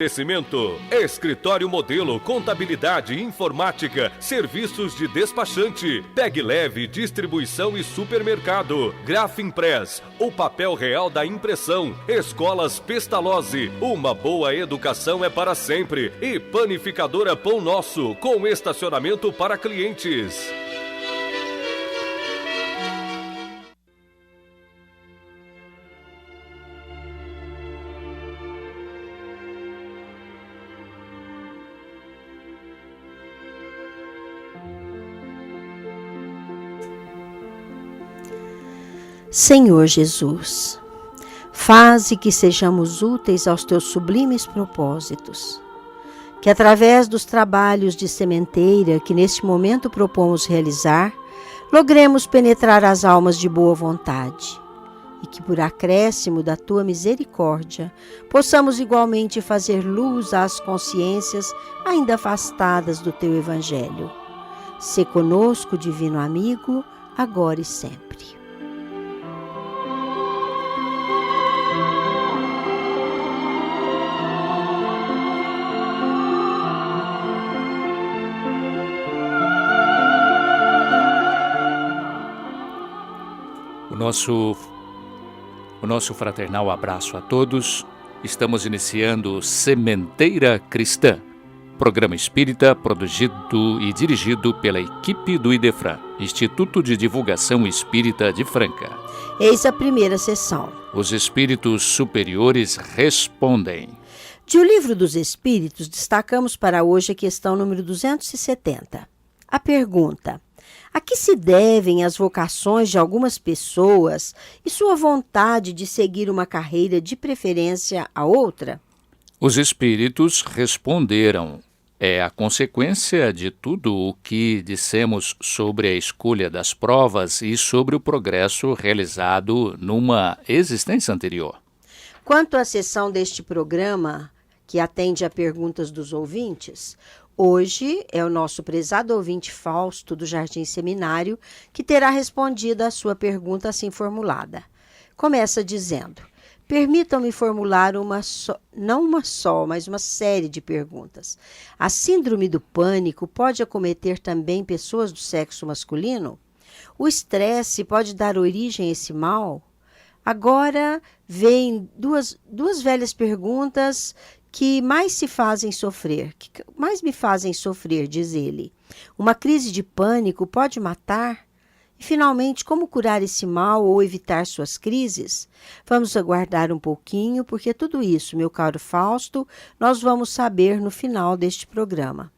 Oferecimento, Escritório Modelo, Contabilidade, Informática, Serviços de Despachante, Pegue Leve, Distribuição e Supermercado, Grafimpress, o papel real da impressão, Escolas Pestalozzi, uma boa educação é para sempre, e Panificadora Pão Nosso, com estacionamento para clientes. Senhor Jesus, faze que sejamos úteis aos teus sublimes propósitos, que através dos trabalhos de sementeira que neste momento propomos realizar, logremos penetrar as almas de boa vontade e que por acréscimo da tua misericórdia possamos igualmente fazer luz às consciências ainda afastadas do teu evangelho. Sê conosco, divino amigo, agora e sempre. O nosso fraternal abraço a todos. Estamos iniciando Sementeira Cristã, programa espírita produzido e dirigido pela equipe do IDEFRAN, Instituto de Divulgação Espírita de Franca. Eis a primeira sessão. Os espíritos superiores respondem. De O Livro dos Espíritos, destacamos para hoje a questão número 270. A pergunta: a que se devem as vocações de algumas pessoas e sua vontade de seguir uma carreira de preferência a outra? Os espíritos responderam. É a consequência de tudo o que dissemos sobre a escolha das provas e sobre o progresso realizado numa existência anterior. Quanto à sessão deste programa, que atende a perguntas dos ouvintes, hoje é o nosso prezado ouvinte Fausto, do Jardim Seminário, que terá respondido à sua pergunta assim formulada. Começa dizendo: permitam-me formular não uma só, mas uma série de perguntas. A síndrome do pânico pode acometer também pessoas do sexo masculino? O estresse pode dar origem a esse mal? Agora vêm duas velhas perguntas que mais me fazem sofrer, diz ele. Uma crise de pânico pode matar? E, finalmente, como curar esse mal ou evitar suas crises? Vamos aguardar um pouquinho, porque tudo isso, meu caro Fausto, nós vamos saber no final deste programa.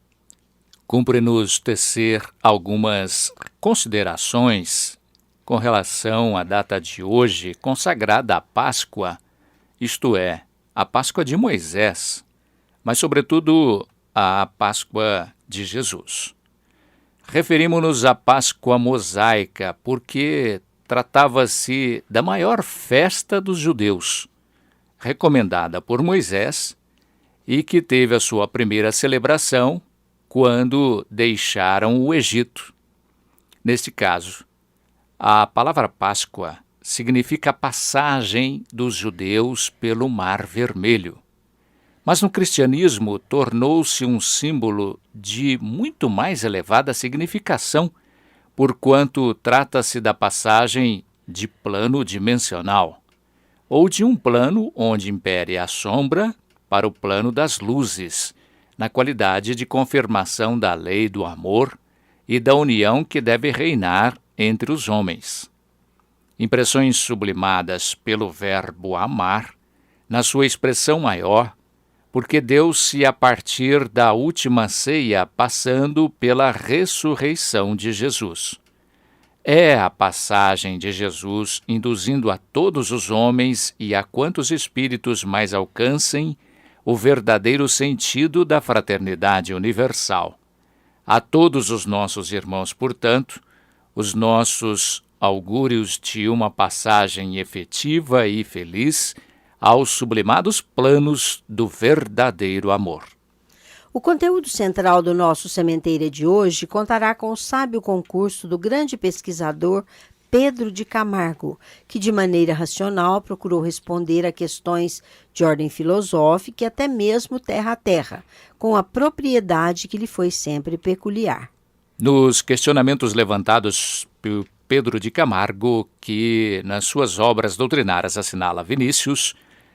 Cumpre-nos tecer algumas considerações com relação à data de hoje, consagrada à Páscoa, isto é, a Páscoa de Moisés, mas, sobretudo, a Páscoa de Jesus. Referimos-nos à Páscoa mosaica porque tratava-se da maior festa dos judeus, recomendada por Moisés e que teve a sua primeira celebração quando deixaram o Egito. Neste caso, a palavra Páscoa significa a passagem dos judeus pelo Mar Vermelho. Mas no cristianismo tornou-se um símbolo de muito mais elevada significação, porquanto trata-se da passagem de plano dimensional, ou de um plano onde impere a sombra para o plano das luzes, na qualidade de confirmação da lei do amor e da união que deve reinar entre os homens. Impressões sublimadas pelo verbo amar, na sua expressão maior, porque deu-se a partir da última ceia, passando pela ressurreição de Jesus. É a passagem de Jesus induzindo a todos os homens e a quantos espíritos mais alcancem o verdadeiro sentido da fraternidade universal. A todos os nossos irmãos, portanto, os nossos augúrios de uma passagem efetiva e feliz aos sublimados planos do verdadeiro amor. O conteúdo central do nosso Sementeira de hoje contará com o sábio concurso do grande pesquisador Pedro de Camargo, que de maneira racional procurou responder a questões de ordem filosófica e até mesmo terra a terra, com a propriedade que lhe foi sempre peculiar. Nos questionamentos levantados por Pedro de Camargo, que nas suas obras doutrinárias assinala Vinícius,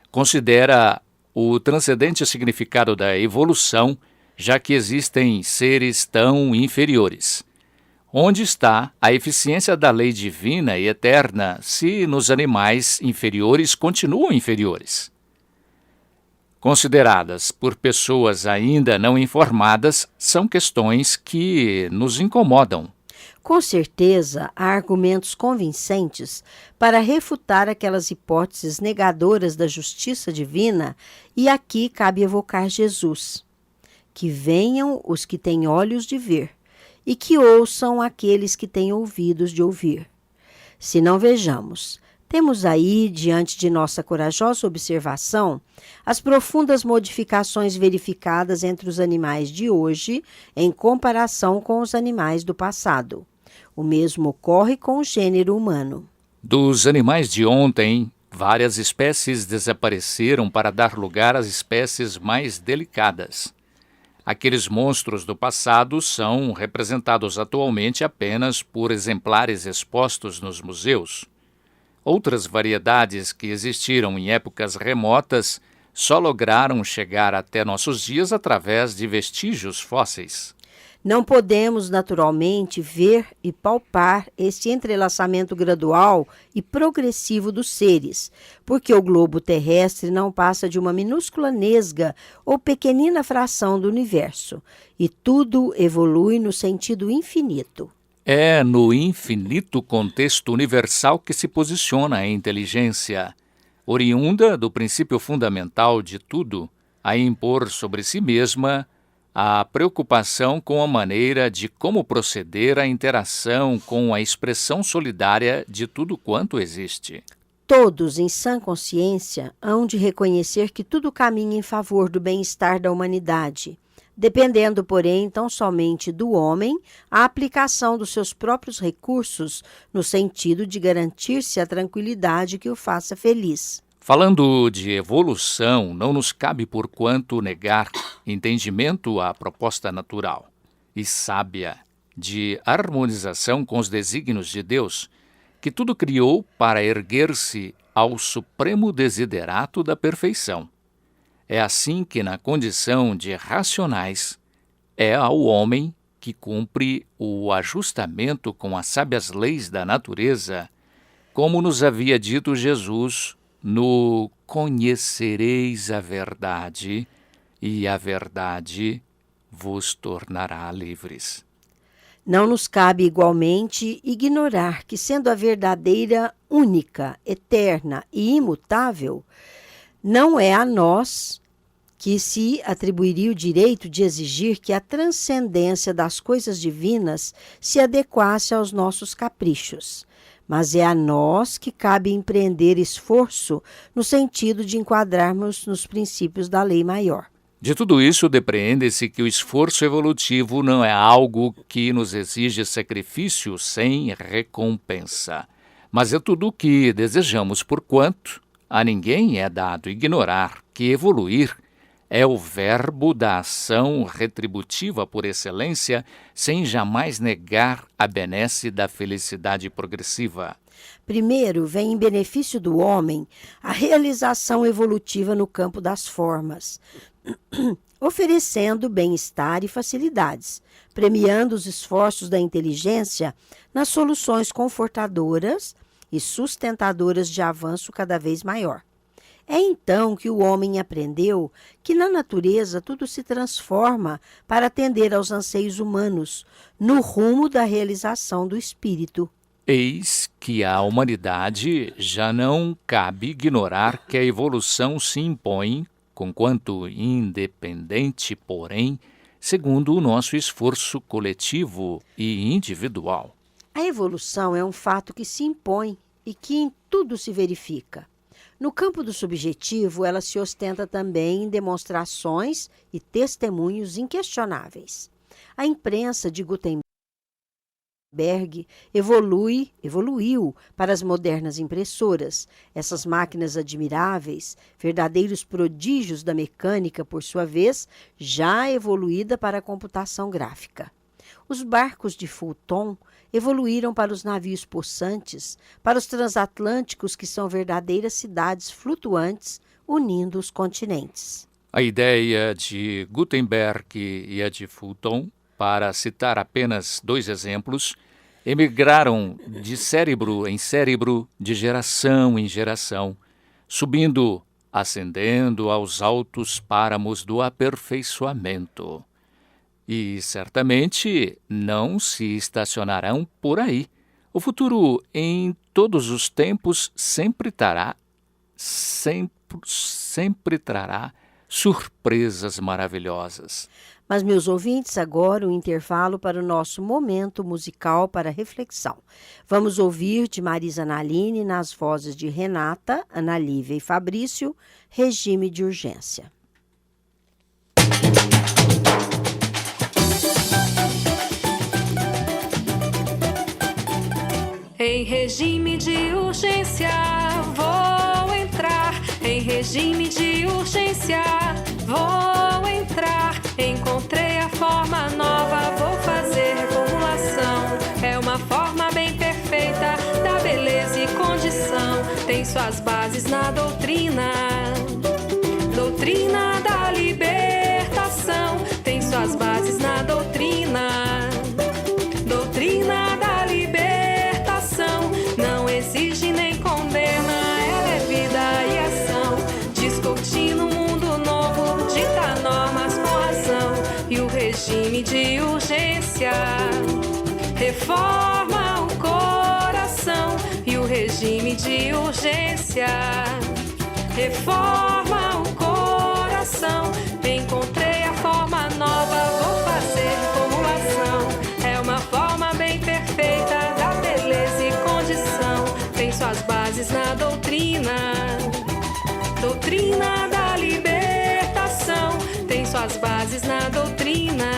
considera o transcendente significado da evolução, já que existem seres tão inferiores. Onde está a eficiência da lei divina e eterna se nos animais inferiores continuam inferiores? Consideradas por pessoas ainda não informadas, são questões que nos incomodam. Com certeza, há argumentos convincentes para refutar aquelas hipóteses negadoras da justiça divina, e aqui cabe evocar Jesus. Que venham os que têm olhos de ver, e que ouçam aqueles que têm ouvidos de ouvir. Se não vejamos, temos aí, diante de nossa corajosa observação, as profundas modificações verificadas entre os animais de hoje em comparação com os animais do passado. O mesmo ocorre com o gênero humano. Dos animais de ontem, várias espécies desapareceram para dar lugar às espécies mais delicadas. Aqueles monstros do passado são representados atualmente apenas por exemplares expostos nos museus. Outras variedades que existiram em épocas remotas só lograram chegar até nossos dias através de vestígios fósseis. Não podemos, naturalmente, ver e palpar esse entrelaçamento gradual e progressivo dos seres, porque o globo terrestre não passa de uma minúscula nesga ou pequenina fração do universo, e tudo evolui no sentido infinito. É no infinito contexto universal que se posiciona a inteligência, oriunda do princípio fundamental de tudo, a impor sobre si mesma a preocupação com a maneira de como proceder à interação com a expressão solidária de tudo quanto existe. Todos, em sã consciência, hão de reconhecer que tudo caminha em favor do bem-estar da humanidade, dependendo, porém, tão somente do homem a aplicação dos seus próprios recursos no sentido de garantir-se a tranquilidade que o faça feliz. Falando de evolução, não nos cabe por quanto negar entendimento à proposta natural e sábia de harmonização com os desígnios de Deus, que tudo criou para erguer-se ao supremo desiderato da perfeição. É assim que, na condição de racionais, é ao homem que cumpre o ajustamento com as sábias leis da natureza, como nos havia dito Jesus no conhecereis a verdade, e a verdade vos tornará livres. Não nos cabe igualmente ignorar que, sendo a verdadeira, única, eterna e imutável, não é a nós que se atribuiria o direito de exigir que a transcendência das coisas divinas se adequasse aos nossos caprichos. Mas é a nós que cabe empreender esforço no sentido de enquadrarmos nos princípios da lei maior. De tudo isso, depreende-se que o esforço evolutivo não é algo que nos exige sacrifício sem recompensa, mas é tudo o que desejamos, porquanto a ninguém é dado ignorar que evoluir é o verbo da ação retributiva por excelência, sem jamais negar a benesse da felicidade progressiva. Primeiro, vem em benefício do homem a realização evolutiva no campo das formas, oferecendo bem-estar e facilidades, premiando os esforços da inteligência nas soluções confortadoras e sustentadoras de avanço cada vez maior. É então que o homem aprendeu que na natureza tudo se transforma para atender aos anseios humanos, no rumo da realização do espírito. Eis que à humanidade já não cabe ignorar que a evolução se impõe, conquanto independente, porém, segundo o nosso esforço coletivo e individual. A evolução é um fato que se impõe e que em tudo se verifica. No campo do subjetivo, ela se ostenta também em demonstrações e testemunhos inquestionáveis. A imprensa de Gutenberg Berg evoluiu para as modernas impressoras. Essas máquinas admiráveis, verdadeiros prodígios da mecânica, por sua vez, já evoluída para a computação gráfica. Os barcos de Fulton evoluíram para os navios possantes, para os transatlânticos, que são verdadeiras cidades flutuantes unindo os continentes. A ideia de Gutenberg e a de Fulton, para citar apenas 2 exemplos, emigraram de cérebro em cérebro, de geração em geração, subindo, ascendendo aos altos páramos do aperfeiçoamento. E certamente não se estacionarão por aí. O futuro, em todos os tempos, sempre trará surpresas maravilhosas. Mas, meus ouvintes, agora um intervalo para o nosso momento musical para reflexão. Vamos ouvir de Marisa Naline, nas vozes de Renata, Ana Lívia e Fabrício, Regime de Urgência. Em regime de urgência, vou entrar. Em regime de urgência, vou entrar. Encontrei a forma nova, vou fazer reformulação. É uma forma bem perfeita da beleza e condição. Tem suas bases na doutrina, doutrina da libertação. Tem suas bases na doutrina, doutrina da libertação. Não exige nem condena, ela é vida e ação. Descortina um mundo novo, dita normas com razão. E o regime de urgência reforma o coração. E o regime de urgência reforma o coração. Encontrei a forma nova, vou fazer reformulação. É uma forma bem perfeita da beleza e condição. Tem suas bases na doutrina, doutrina da libertação. Tem suas bases na doutrina,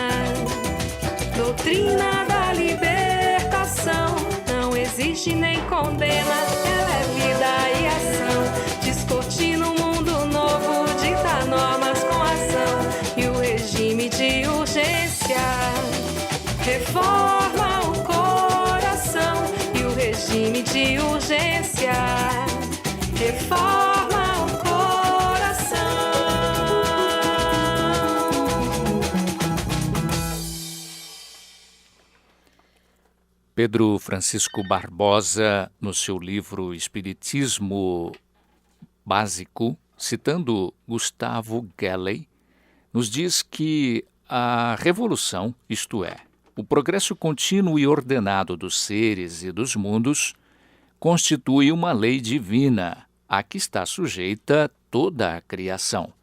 doutrina da libertação. Não existe nem condena, ela é vida e ação. Descortina um mundo novo, dita normas com ação. E o regime de urgência reforma o coração. E o regime de urgência reforma o coração. Pedro Francisco Barbosa, no seu livro Espiritismo Básico, citando Gustavo Gelley, nos diz que a revolução, isto é, o progresso contínuo e ordenado dos seres e dos mundos, constitui uma lei divina a que está sujeita toda a criação.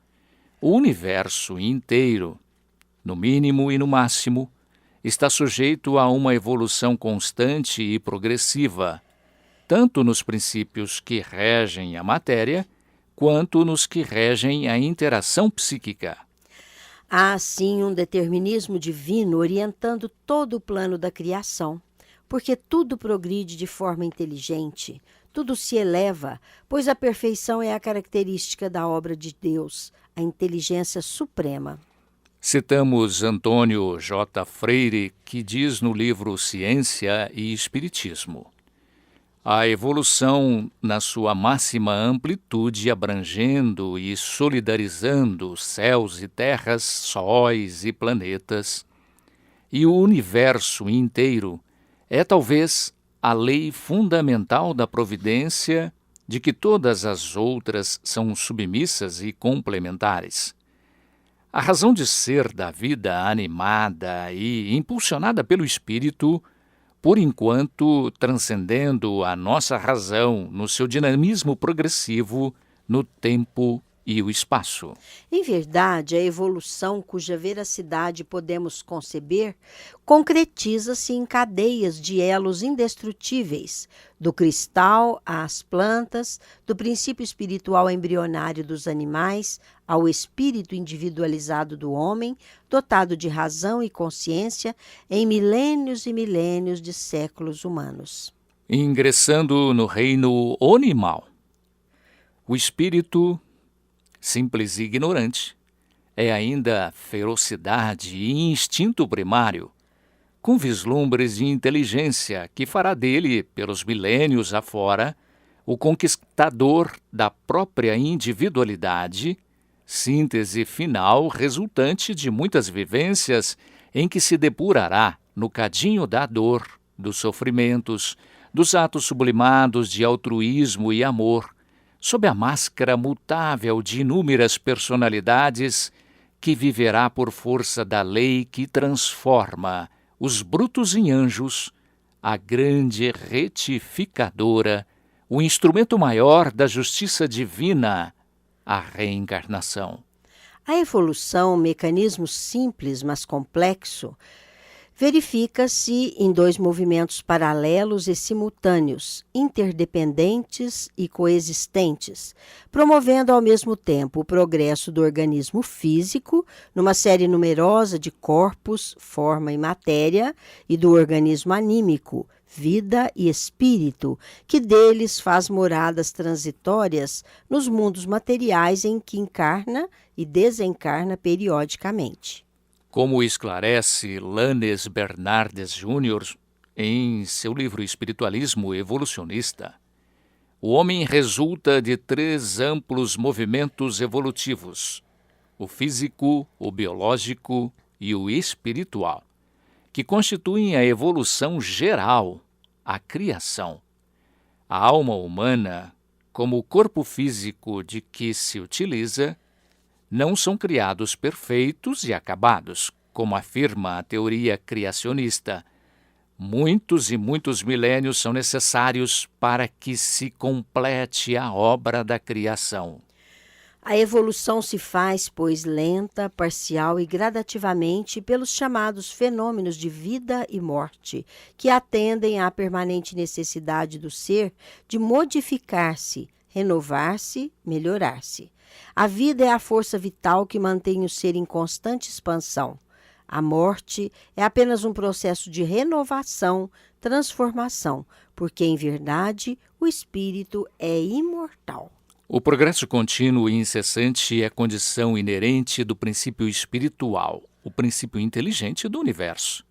O universo inteiro, no mínimo e no máximo, está sujeito a uma evolução constante e progressiva, tanto nos princípios que regem a matéria, quanto nos que regem a interação psíquica. Há, sim, um determinismo divino orientando todo o plano da criação, porque tudo progride de forma inteligente, tudo se eleva, pois a perfeição é a característica da obra de Deus, a inteligência suprema. Citamos Antônio J. Freire, que diz no livro Ciência e Espiritismo: a evolução na sua máxima amplitude, abrangendo e solidarizando céus e terras, sóis e planetas, e o universo inteiro, é talvez a lei fundamental da providência, de que todas as outras são submissas e complementares. A razão de ser da vida animada e impulsionada pelo espírito, por enquanto transcendendo a nossa razão no seu dinamismo progressivo no tempo e o espaço. Em verdade, a evolução cuja veracidade podemos conceber concretiza-se em cadeias de elos indestrutíveis, do cristal às plantas, do princípio espiritual embrionário dos animais ao espírito individualizado do homem, dotado de razão e consciência em milênios e milênios de séculos humanos. Ingressando no reino animal, o espírito simples e ignorante, é ainda ferocidade e instinto primário, com vislumbres de inteligência que fará dele, pelos milênios afora, o conquistador da própria individualidade, síntese final resultante de muitas vivências em que se depurará no cadinho da dor, dos sofrimentos, dos atos sublimados de altruísmo e amor, sob a máscara mutável de inúmeras personalidades que viverá por força da lei que transforma os brutos em anjos, a grande retificadora, o instrumento maior da justiça divina, a reencarnação. A evolução, mecanismo simples, mas complexo, verifica-se em dois movimentos paralelos e simultâneos, interdependentes e coexistentes, promovendo ao mesmo tempo o progresso do organismo físico, numa série numerosa de corpos, forma e matéria, e do organismo anímico, vida e espírito, que deles faz moradas transitórias nos mundos materiais em que encarna e desencarna periodicamente. Como esclarece Lannes Bernardes Jr. em seu livro Espiritualismo Evolucionista, o homem resulta de 3 amplos movimentos evolutivos, o físico, o biológico e o espiritual, que constituem a evolução geral, a criação. A alma humana, como o corpo físico de que se utiliza, não são criados perfeitos e acabados, como afirma a teoria criacionista. Muitos e muitos milênios são necessários para que se complete a obra da criação. A evolução se faz, pois, lenta, parcial e gradativamente pelos chamados fenômenos de vida e morte, que atendem à permanente necessidade do ser de modificar-se, renovar-se, melhorar-se. A vida é a força vital que mantém o ser em constante expansão. A morte é apenas um processo de renovação, transformação, porque, em verdade, o espírito é imortal. O progresso contínuo e incessante é condição inerente do princípio espiritual, o princípio inteligente do universo.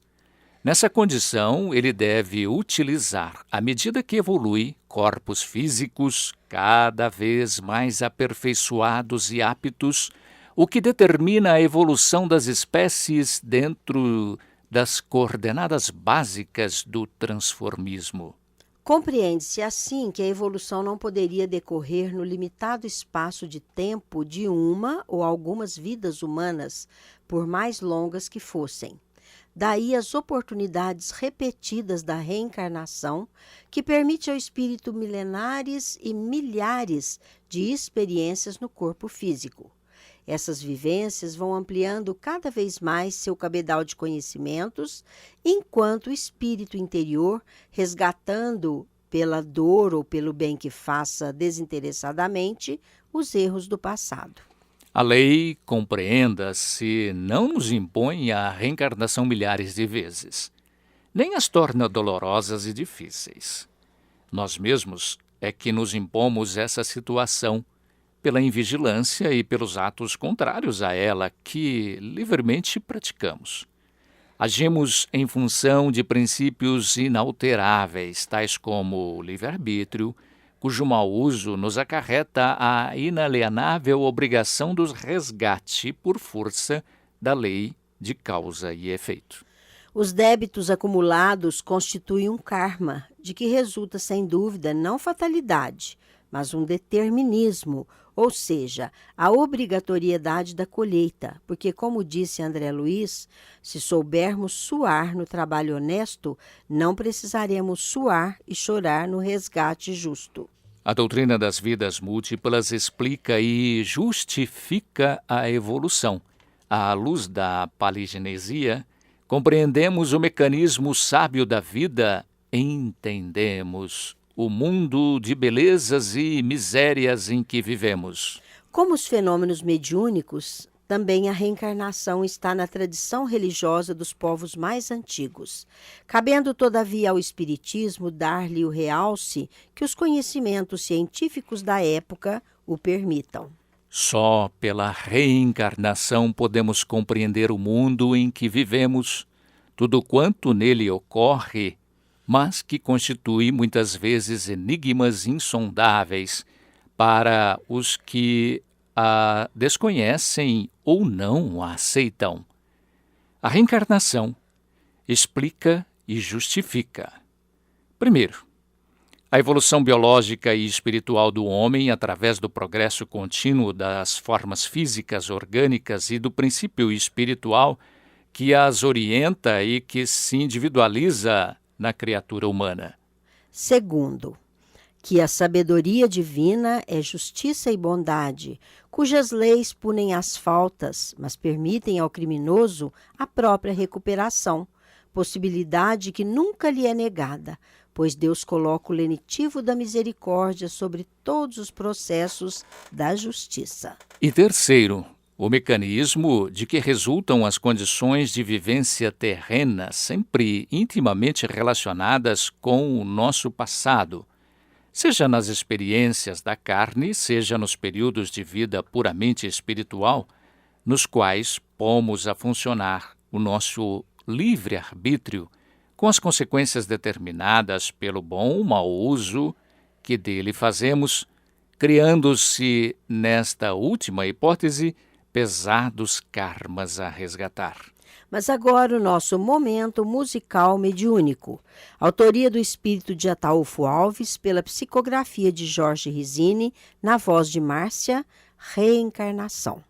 Nessa condição, ele deve utilizar, à medida que evolui, corpos físicos cada vez mais aperfeiçoados e aptos, o que determina a evolução das espécies dentro das coordenadas básicas do transformismo. Compreende-se assim que a evolução não poderia decorrer no limitado espaço de tempo de uma ou algumas vidas humanas, por mais longas que fossem. Daí as oportunidades repetidas da reencarnação, que permite ao espírito milenares e milhares de experiências no corpo físico. Essas vivências vão ampliando cada vez mais seu cabedal de conhecimentos, enquanto o espírito interior, resgatando pela dor ou pelo bem que faça desinteressadamente os erros do passado. A lei, compreenda-se, não nos impõe a reencarnação milhares de vezes, nem as torna dolorosas e difíceis. Nós mesmos é que nos impomos essa situação, pela invigilância e pelos atos contrários a ela que livremente praticamos. Agimos em função de princípios inalteráveis, tais como o livre-arbítrio, cujo mau uso nos acarreta a inalienável obrigação do resgate por força da lei de causa e efeito. Os débitos acumulados constituem um karma, de que resulta, sem dúvida, não fatalidade, mas um determinismo, ou seja, a obrigatoriedade da colheita, porque, como disse André Luiz, se soubermos suar no trabalho honesto, não precisaremos suar e chorar no resgate justo. A doutrina das vidas múltiplas explica e justifica a evolução. À luz da paligenesia, compreendemos o mecanismo sábio da vida, entendemos o mundo de belezas e misérias em que vivemos. Como os fenômenos mediúnicos, também a reencarnação está na tradição religiosa dos povos mais antigos, cabendo, todavia, ao Espiritismo dar-lhe o realce que os conhecimentos científicos da época o permitam. Só pela reencarnação podemos compreender o mundo em que vivemos, tudo quanto nele ocorre, mas que constitui muitas vezes enigmas insondáveis para os que a desconhecem ou não a aceitam. A reencarnação explica e justifica. Primeiro, a evolução biológica e espiritual do homem através do progresso contínuo das formas físicas, orgânicas e do princípio espiritual que as orienta e que se individualiza na criatura humana. Segundo, que a sabedoria divina é justiça e bondade, cujas leis punem as faltas, mas permitem ao criminoso a própria recuperação, possibilidade que nunca lhe é negada, pois Deus coloca o lenitivo da misericórdia sobre todos os processos da justiça. E terceiro, o mecanismo de que resultam as condições de vivência terrena, sempre intimamente relacionadas com o nosso passado, seja nas experiências da carne, seja nos períodos de vida puramente espiritual, nos quais pomos a funcionar o nosso livre-arbítrio, com as consequências determinadas pelo bom ou mau uso que dele fazemos, criando-se, nesta última hipótese, pesados karmas a resgatar. Mas agora o nosso momento musical mediúnico. Autoria do espírito de Ataúfo Alves, pela psicografia de Jorge Risini, na voz de Márcia, Reencarnação.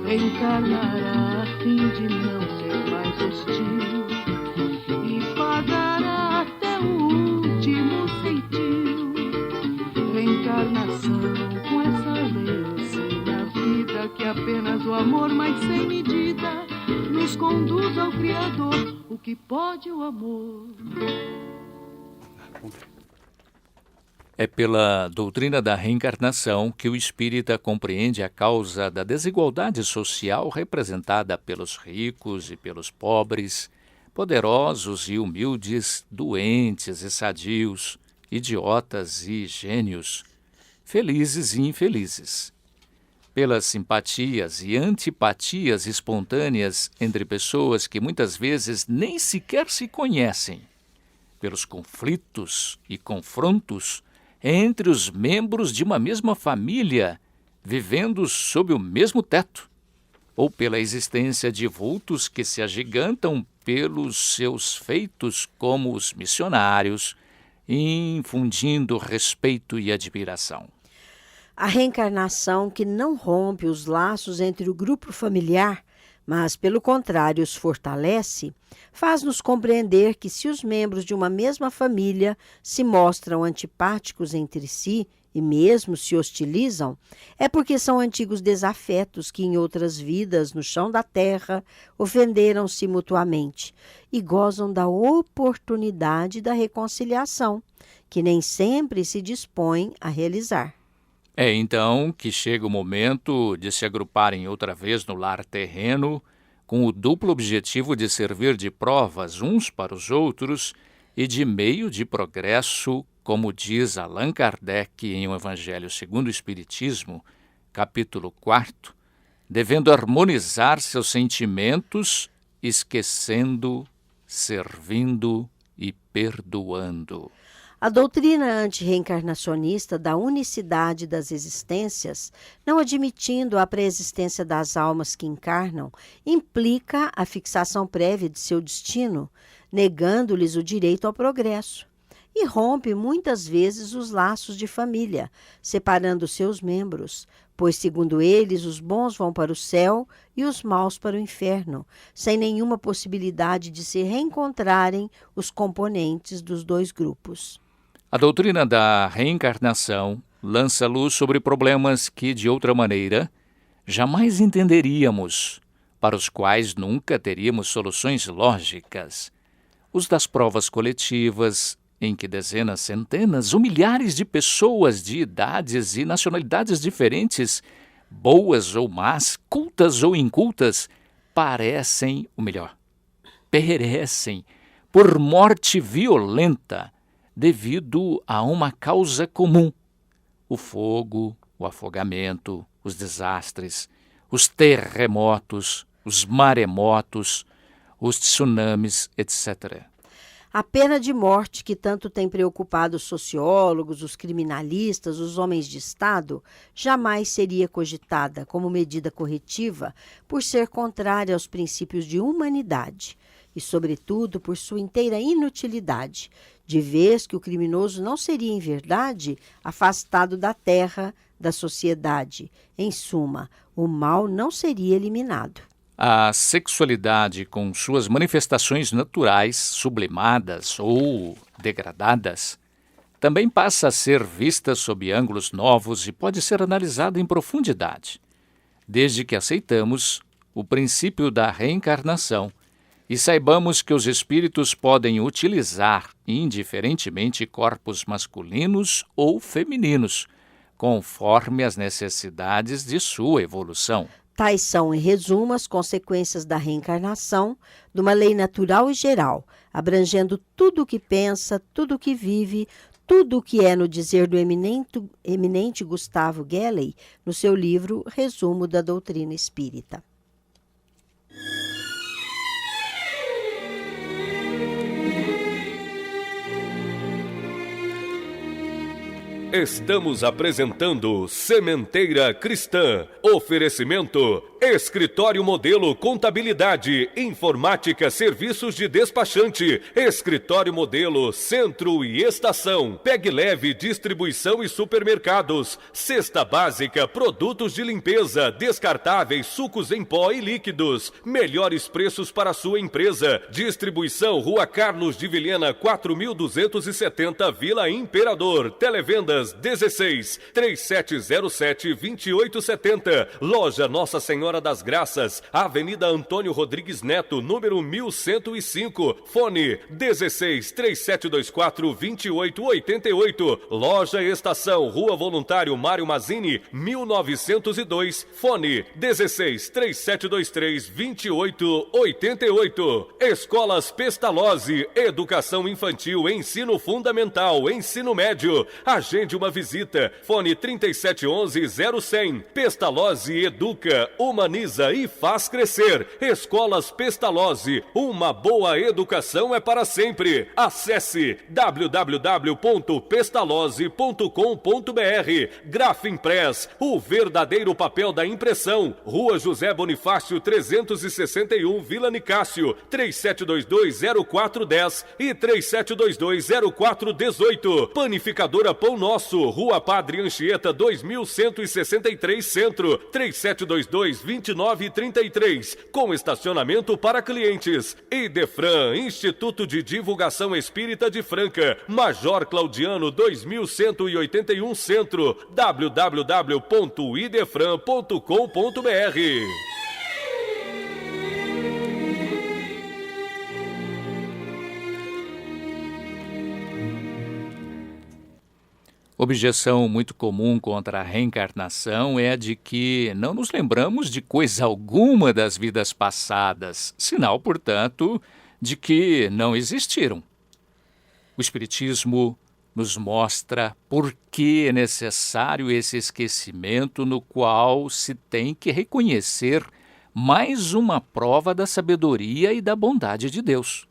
Reencarnará a fim de não ser mais hostil e pagará até o último centil. Reencarnação com essa lei, na vida que apenas o amor mais mas sem medida, nos conduz ao Criador. O que pode o amor? É pela doutrina da reencarnação que o espírita compreende a causa da desigualdade social representada pelos ricos e pelos pobres, poderosos e humildes, doentes e sadios, idiotas e gênios, felizes e infelizes. Pelas simpatias e antipatias espontâneas entre pessoas que muitas vezes nem sequer se conhecem, pelos conflitos e confrontos entre os membros de uma mesma família, vivendo sob o mesmo teto, ou pela existência de vultos que se agigantam pelos seus feitos como os missionários, infundindo respeito e admiração. A reencarnação que não rompe os laços entre o grupo familiar, mas, pelo contrário, os fortalece, faz-nos compreender que se os membros de uma mesma família se mostram antipáticos entre si e mesmo se hostilizam, é porque são antigos desafetos que em outras vidas, no chão da terra, ofenderam-se mutuamente e gozam da oportunidade da reconciliação, que nem sempre se dispõem a realizar. É então que chega o momento de se agruparem outra vez no lar terreno, com o duplo objetivo de servir de provas uns para os outros e de meio de progresso, como diz Allan Kardec em O Evangelho segundo o Espiritismo, capítulo 4, devendo harmonizar seus sentimentos, esquecendo, servindo e perdoando. A doutrina antirreencarnacionista da unicidade das existências, não admitindo a pré-existência das almas que encarnam, implica a fixação prévia de seu destino, negando-lhes o direito ao progresso, e rompe muitas vezes os laços de família, separando seus membros, pois, segundo eles, os bons vão para o céu e os maus para o inferno, sem nenhuma possibilidade de se reencontrarem os componentes dos dois grupos. A doutrina da reencarnação lança luz sobre problemas que, de outra maneira, jamais entenderíamos, para os quais nunca teríamos soluções lógicas. Os das provas coletivas, em que dezenas, centenas ou milhares de pessoas de idades e nacionalidades diferentes, boas ou más, cultas ou incultas, perecem por morte violenta, devido a uma causa comum: o fogo, o afogamento, os desastres, os terremotos, os maremotos, os tsunamis, etc. A pena de morte que tanto tem preocupado os sociólogos, os criminalistas, os homens de Estado, jamais seria cogitada como medida corretiva por ser contrária aos princípios de humanidade e, sobretudo, por sua inteira inutilidade, de vez que o criminoso não seria, em verdade, afastado da terra, da sociedade. Em suma, o mal não seria eliminado. A sexualidade, com suas manifestações naturais, sublimadas ou degradadas, também passa a ser vista sob ângulos novos e pode ser analisada em profundidade, desde que aceitamos o princípio da reencarnação e saibamos que os espíritos podem utilizar indiferentemente corpos masculinos ou femininos, conforme as necessidades de sua evolução. Tais são, em resumo, as consequências da reencarnação, de uma lei natural e geral, abrangendo tudo o que pensa, tudo o que vive, tudo o que é, no dizer do eminente Gustavo Gelley, no seu livro Resumo da Doutrina Espírita. Estamos apresentando Sementeira Cristã. Oferecimento: Escritório Modelo Contabilidade, Informática, Serviços de Despachante, Escritório Modelo Centro e Estação, Pegue Leve Distribuição e Supermercados, Cesta Básica, Produtos de Limpeza, Descartáveis, Sucos em Pó e Líquidos, melhores preços para sua empresa. Distribuição: Rua Carlos de Vilhena, 4270, Vila Imperador. Televendas Campinas, 16 3707 2870. Loja Nossa Senhora das Graças, Avenida Antônio Rodrigues Neto, número 1105. Fone 16 3724 2888. Loja Estação, Rua Voluntário Mário Mazzini, 1902. Fone 16 3723 2888. Escolas Pestalozzi, Educação Infantil, Ensino Fundamental, Ensino Médio. Agende uma visita. Fone 3711-0100. Pestalozzi educa, humaniza e faz crescer. Escolas Pestalozzi, uma boa educação é para sempre. Acesse www.pestalozzi.com.br. Grafimpress, o verdadeiro papel da impressão. Rua José Bonifácio 361, Vila Nicásio, 3722-0410 e 3722-0418. Panificadora Pão Nosso, Rua Padre Anchieta 2163 Centro, 3722-2933, com estacionamento para clientes. Idefran, Instituto de Divulgação Espírita de Franca, Major Claudiano 2181 Centro, www.idefran.com.br. Objeção muito comum contra a reencarnação é a de que não nos lembramos de coisa alguma das vidas passadas, sinal, portanto, de que não existiram. O Espiritismo nos mostra por que é necessário esse esquecimento, no qual se tem que reconhecer mais uma prova da sabedoria e da bondade de Deus.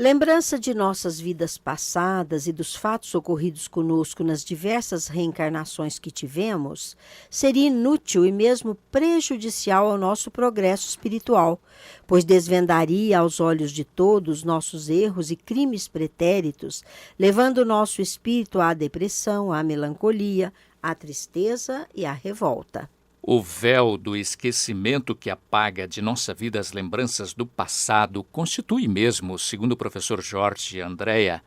Lembrança de nossas vidas passadas e dos fatos ocorridos conosco nas diversas reencarnações que tivemos seria inútil e mesmo prejudicial ao nosso progresso espiritual, pois desvendaria aos olhos de todos nossos erros e crimes pretéritos, levando o nosso espírito à depressão, à melancolia, à tristeza e à revolta. O véu do esquecimento que apaga de nossa vida as lembranças do passado constitui mesmo, segundo o professor Jorge Andréa,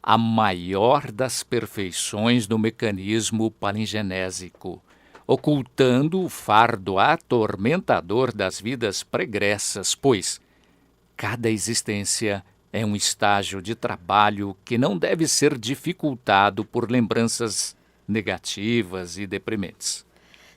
a maior das perfeições do mecanismo palingenésico, ocultando o fardo atormentador das vidas pregressas, pois cada existência é um estágio de trabalho que não deve ser dificultado por lembranças negativas e deprimentes.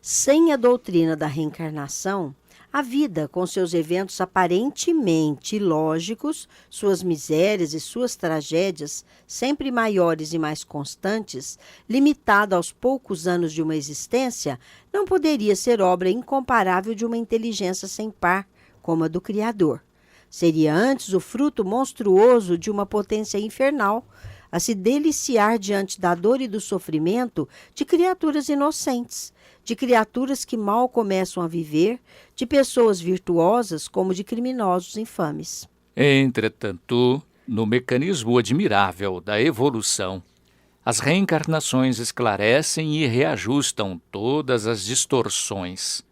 Sem a doutrina da reencarnação, a vida, com seus eventos aparentemente ilógicos, suas misérias e suas tragédias, sempre maiores e mais constantes, limitada aos poucos anos de uma existência, não poderia ser obra incomparável de uma inteligência sem par, como a do Criador. Seria antes o fruto monstruoso de uma potência infernal, a se deliciar diante da dor e do sofrimento de criaturas inocentes, de criaturas que mal começam a viver, de pessoas virtuosas como de criminosos infames. Entretanto, no mecanismo admirável da evolução, as reencarnações esclarecem e reajustam todas as distorções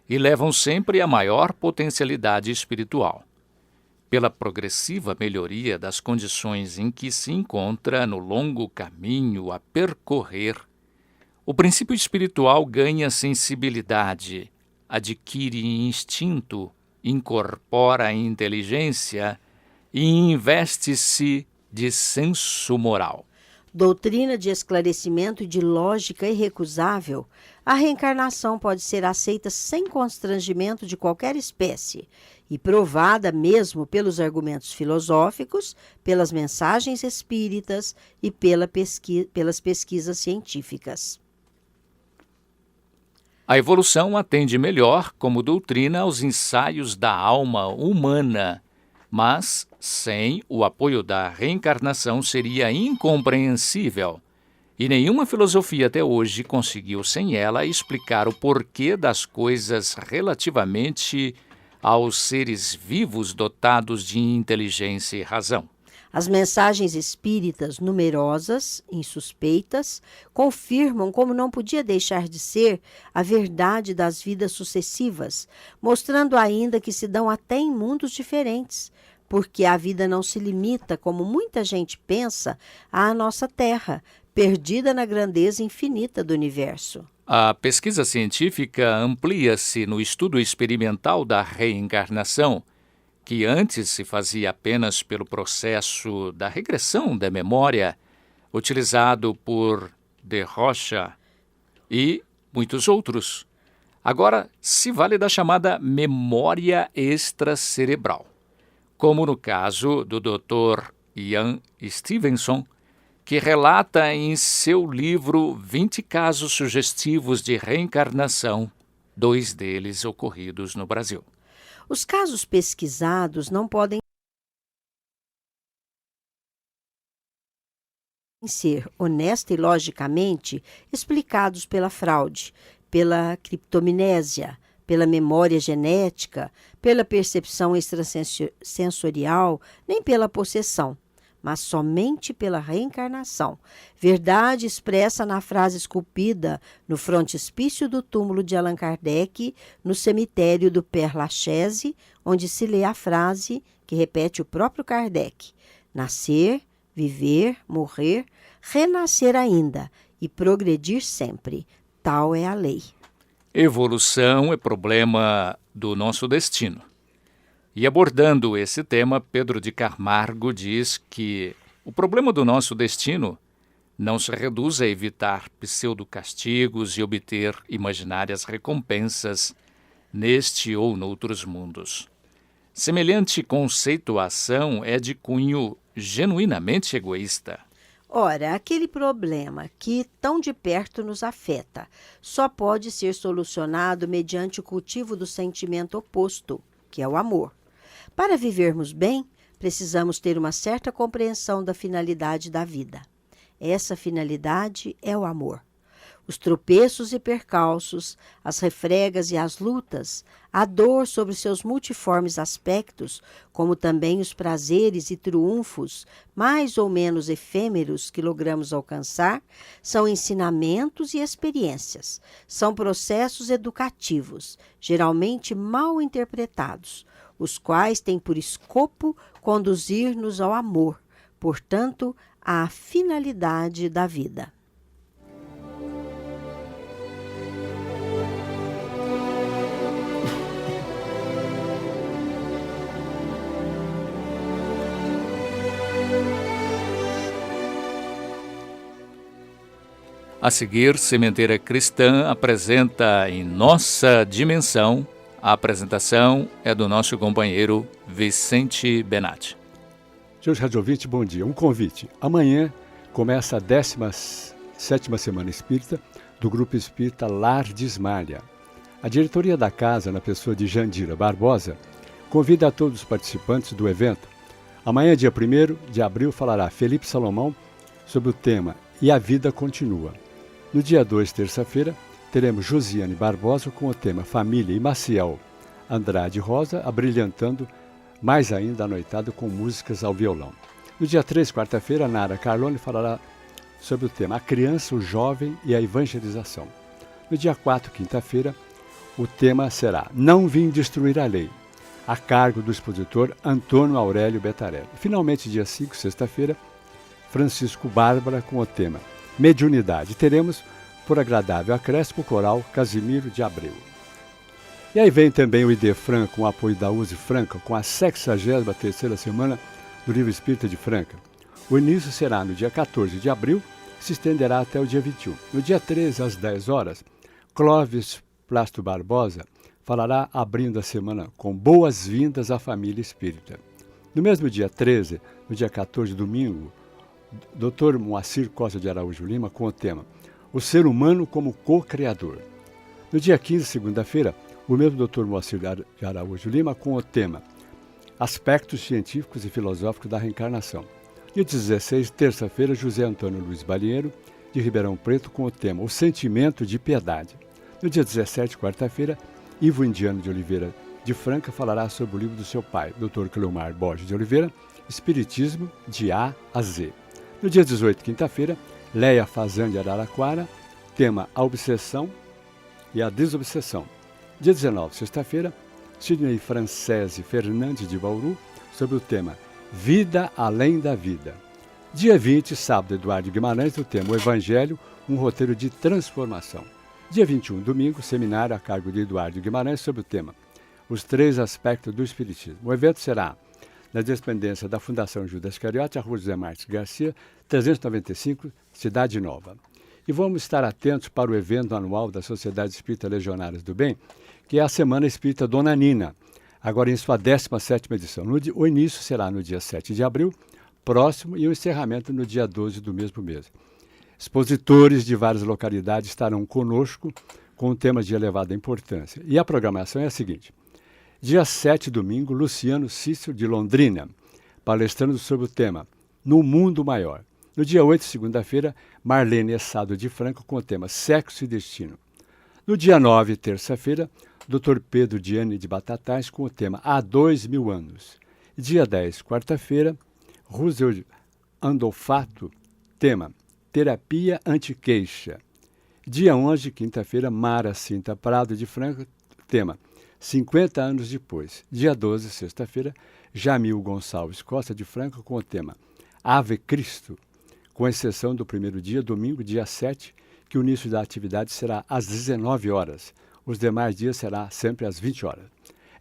e levam sempre a maior potencialidade espiritual. Pela progressiva melhoria das condições em que se encontra no longo caminho a percorrer, o princípio espiritual ganha sensibilidade, adquire instinto, incorpora inteligência e investe-se de senso moral. Doutrina de esclarecimento e de lógica irrecusável, a reencarnação pode ser aceita sem constrangimento de qualquer espécie e provada mesmo pelos argumentos filosóficos, pelas mensagens espíritas e pelas pesquisas científicas. A evolução atende melhor, como doutrina, aos ensaios da alma humana, mas sem o apoio da reencarnação seria incompreensível, e nenhuma filosofia até hoje conseguiu sem ela explicar o porquê das coisas relativamente aos seres vivos dotados de inteligência e razão. As mensagens espíritas, numerosas, insuspeitas, confirmam, como não podia deixar de ser, a verdade das vidas sucessivas, mostrando ainda que se dão até em mundos diferentes, porque a vida não se limita, como muita gente pensa, à nossa Terra, perdida na grandeza infinita do universo. A pesquisa científica amplia-se no estudo experimental da reencarnação, que antes se fazia apenas pelo processo da regressão da memória, utilizado por De Rocha e muitos outros. Agora se vale da chamada memória extracerebral, como no caso do Dr. Ian Stevenson, que relata em seu livro 20 casos sugestivos de reencarnação, 2 deles ocorridos no Brasil. Os casos pesquisados não podem ser honesta e logicamente explicados pela fraude, pela criptomnésia, pela memória genética, pela percepção extrasensorial, nem pela possessão, mas somente pela reencarnação, verdade expressa na frase esculpida no frontispício do túmulo de Allan Kardec, no cemitério do Père Lachaise, onde se lê a frase que repete o próprio Kardec: nascer, viver, morrer, renascer ainda e progredir sempre. Tal é a lei. Evolução é problema do nosso destino. E abordando esse tema, Pedro de Camargo diz que o problema do nosso destino não se reduz a evitar pseudo-castigos e obter imaginárias recompensas neste ou noutros mundos. Semelhante conceituação é de cunho genuinamente egoísta. Ora, aquele problema que tão de perto nos afeta só pode ser solucionado mediante o cultivo do sentimento oposto, que é o amor. Para vivermos bem, precisamos ter uma certa compreensão da finalidade da vida. Essa finalidade é o amor. Os tropeços e percalços, as refregas e as lutas, a dor sobre seus multiformes aspectos, como também os prazeres e triunfos, mais ou menos efêmeros, que logramos alcançar, são ensinamentos e experiências. São processos educativos, geralmente mal interpretados, os quais têm por escopo conduzir-nos ao amor, portanto, à finalidade da vida. A seguir, Sementeira Cristã apresenta em Nossa Dimensão. A apresentação é do nosso companheiro Vicente Benatti. Senhores rádio ouvintes, bom dia. Um convite. Amanhã começa a 17ª Semana Espírita do Grupo Espírita Lar de Ismália. A diretoria da casa, na pessoa de Jandira Barbosa, convida a todos os participantes do evento. Amanhã, dia 1º de abril, falará Felipe Salomão sobre o tema E a Vida Continua. No dia 2, terça-feira, teremos Josiane Barbosa com o tema Família e Maciel Andrade Rosa, abrilhantando mais ainda a noitada com músicas ao violão. No dia 3, quarta-feira, Nara Carlone falará sobre o tema A Criança, o Jovem e a Evangelização. No dia 4, quinta-feira, o tema será Não Vim Destruir a Lei, a cargo do expositor Antônio Aurélio Betarelli. Finalmente, dia 5, sexta-feira, Francisco Bárbara com o tema Mediunidade. Teremos, por agradável acréscimo, o coral Casimiro de Abreu. E aí vem também o Idefran, com o apoio da USE Franca, com a 63ª semana do Livro Espírita de Franca. O início será no dia 14 de abril, se estenderá até o dia 21. No dia 13, às 10 horas, Clóvis Plasto Barbosa falará abrindo a semana com Boas-Vindas à Família Espírita. No mesmo dia 13, no dia 14, domingo, Dr. Moacir Costa de Araújo Lima com o tema O Ser Humano como Co-Criador. No dia 15, segunda-feira, o mesmo Dr. Moacir de Araújo Lima com o tema Aspectos Científicos e Filosóficos da Reencarnação. Dia 16, terça-feira, José Antônio Luiz Balieiro, de Ribeirão Preto, com o tema O Sentimento de Piedade. No dia 17, quarta-feira, Ivo Indiano de Oliveira de Franca falará sobre o livro do seu pai, Dr. Cleomar Borges de Oliveira, Espiritismo de A a Z. No dia 18, quinta-feira, Leia Fazan de Araraquara, tema A Obsessão e a Desobsessão. Dia 19, sexta-feira, Sidney Francese Fernandes de Bauru, sobre o tema Vida Além da Vida. Dia 20, sábado, Eduardo Guimarães, do tema O Evangelho, um roteiro de transformação. Dia 21, domingo, seminário a cargo de Eduardo Guimarães sobre o tema Os Três Aspectos do Espiritismo. O evento será na dependência da Fundação Judas Iscariote, a Rua José Marques Garcia, 395, Cidade Nova. E vamos estar atentos para o evento anual da Sociedade Espírita Legionários do Bem, que é a Semana Espírita Dona Nina, agora em sua 17ª edição. O início será no dia 7 de abril, próximo, e o encerramento no dia 12 do mesmo mês. Expositores de várias localidades estarão conosco com temas de elevada importância. E a programação é a seguinte. Dia 7, domingo, Luciano Cícero, de Londrina, palestrando sobre o tema No Mundo Maior. No dia 8, segunda-feira, Marlene Essado de Franco, com o tema Sexo e Destino. No dia 9, terça-feira, Dr. Pedro Diane de Batatais, com o tema Há 2000 anos. Dia 10, quarta-feira, Roosevelt Andolfato, tema Terapia Antiqueixa. Dia 11, quinta-feira, Mara Cinta Prado de Franco, tema 50 anos depois. Dia 12, sexta-feira, Jamil Gonçalves Costa de Franco, com o tema Ave Cristo, com exceção do primeiro dia, domingo, dia 7, que o início da atividade será às 19 horas. Os demais dias será sempre às 20 horas.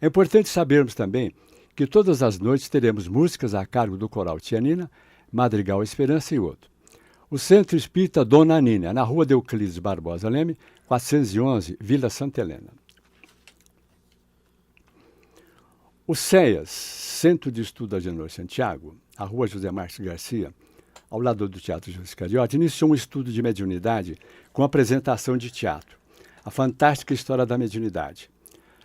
É importante sabermos também que todas as noites teremos músicas a cargo do Coral Tianina, Madrigal Esperança e outro. O Centro Espírita Dona Nina, na Rua de Euclides Barbosa Leme, 411, Vila Santa Helena. O CEAS, Centro de Estudo Agenor Santiago, a Rua José Marques Garcia, ao lado do Teatro Judas Iscariote, iniciou um estudo de mediunidade com apresentação de teatro, A Fantástica História da Mediunidade.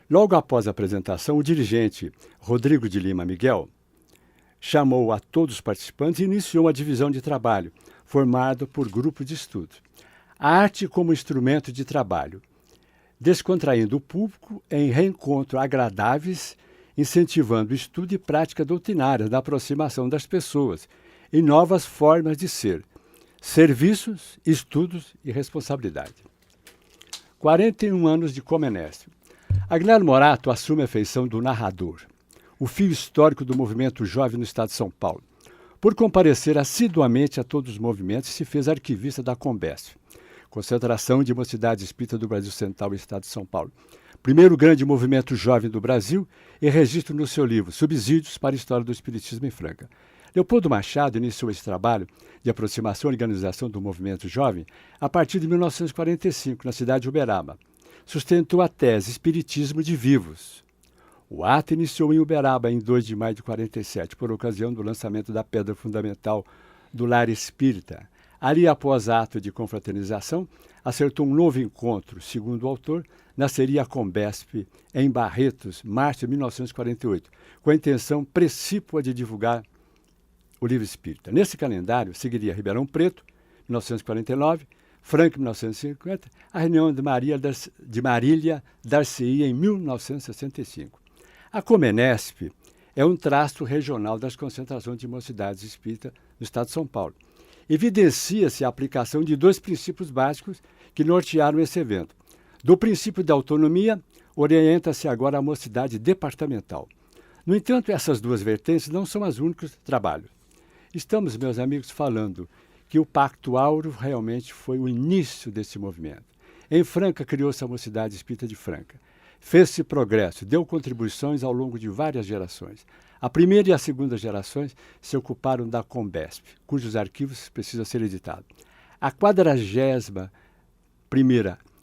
Logo após a apresentação, o dirigente Rodrigo de Lima Miguel chamou a todos os participantes e iniciou uma divisão de trabalho, formado por grupo de estudo. A arte como instrumento de trabalho, descontraindo o público em reencontros agradáveis, incentivando o estudo e prática doutrinária da aproximação das pessoas em novas formas de ser, serviços, estudos e responsabilidade. 41 anos de Comenésio. Aguilar Morato assume a feição do narrador, o fio histórico do movimento jovem no estado de São Paulo. Por comparecer assiduamente a todos os movimentos, se fez arquivista da Combesp, Concentração de Mocidade Espírita do Brasil Central e Estado de São Paulo. Primeiro grande movimento jovem do Brasil, e registro no seu livro Subsídios para a História do Espiritismo em Franca. Leopoldo Machado iniciou esse trabalho de aproximação e organização do movimento jovem a partir de 1945, na cidade de Uberaba. Sustentou a tese Espiritismo de Vivos. O ato iniciou em Uberaba em 2 de maio de 1947, por ocasião do lançamento da Pedra Fundamental do Lar Espírita. Ali, após ato de confraternização, acertou um novo encontro, segundo o autor, nasceria a Combesp em Barretos, março de 1948, com a intenção precípua de divulgar o livro espírita. Nesse calendário, seguiria Ribeirão Preto, 1949, Franca, 1950, a reunião de Marília dar-se-ia em 1965. A Comenesp é um traço regional das concentrações de mocidades espíritas no estado de São Paulo. Evidencia-se a aplicação de 2 princípios básicos que nortearam esse evento. Do princípio da autonomia, orienta-se agora a mocidade departamental. No entanto, essas 2 vertentes não são as únicas trabalhos. Estamos, meus amigos, falando que o Pacto Áureo realmente foi o início desse movimento. Em Franca, criou-se a Mocidade Espírita de Franca. Fez-se progresso, deu contribuições ao longo de várias gerações. A primeira e a segunda gerações se ocuparam da Combesp, cujos arquivos precisam ser editados. A 41ª,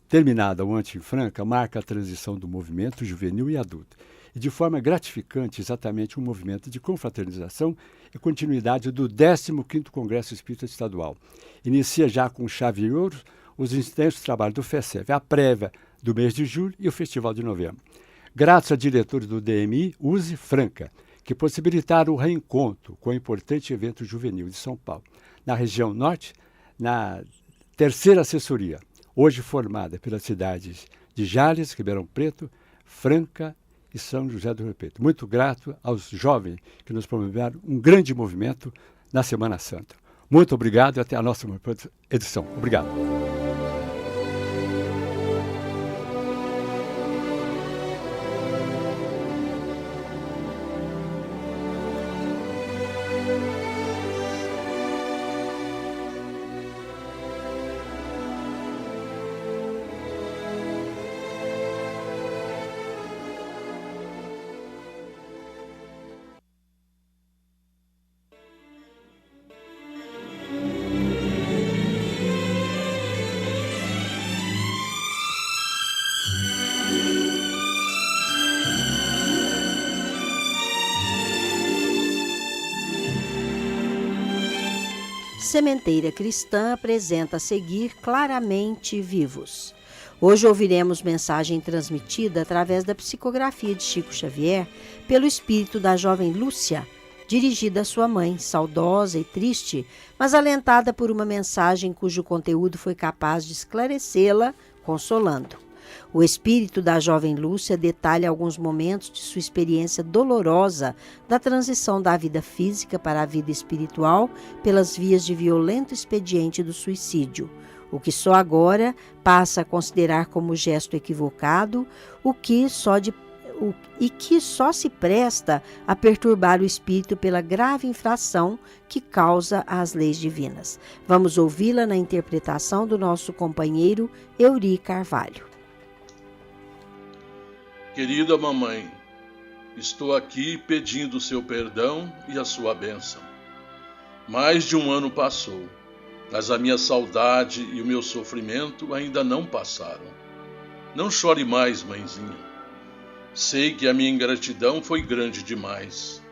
terminada ontem em Franca, marca a transição do movimento juvenil e adulto. E de forma gratificante, exatamente um movimento de confraternização e continuidade do 15º Congresso Espírita Estadual. Inicia já com chave de ouro os intensos trabalhos do FECEV, a prévia do mês de julho e o Festival de Novembro. Graças a diretores do DMI, USE Franca, que possibilitaram o reencontro com o importante evento juvenil de São Paulo. Na região norte, na 3ª assessoria, hoje formada pelas cidades de Jales, Ribeirão Preto, Franca e São José do Rio Preto. Muito grato aos jovens que nos promoveram um grande movimento na Semana Santa. Muito obrigado e até a nossa edição. Obrigado. Sementeira Cristã apresenta a seguir Claramente Vivos. Hoje ouviremos mensagem transmitida através da psicografia de Chico Xavier pelo espírito da jovem Lúcia, dirigida à sua mãe, saudosa e triste, mas alentada por uma mensagem cujo conteúdo foi capaz de esclarecê-la, consolando. O espírito da jovem Lúcia detalha alguns momentos de sua experiência dolorosa da transição da vida física para a vida espiritual pelas vias de violento expediente do suicídio, o que só agora passa a considerar como gesto equivocado, que só se presta a perturbar o espírito pela grave infração que causa às leis divinas. Vamos ouvi-la na interpretação do nosso companheiro Euri Carvalho. Querida mamãe, estou aqui pedindo seu perdão e a sua bênção. Mais de um ano passou, mas a minha saudade e o meu sofrimento ainda não passaram. Não chore mais, mãezinha. Sei que a minha ingratidão foi grande demais.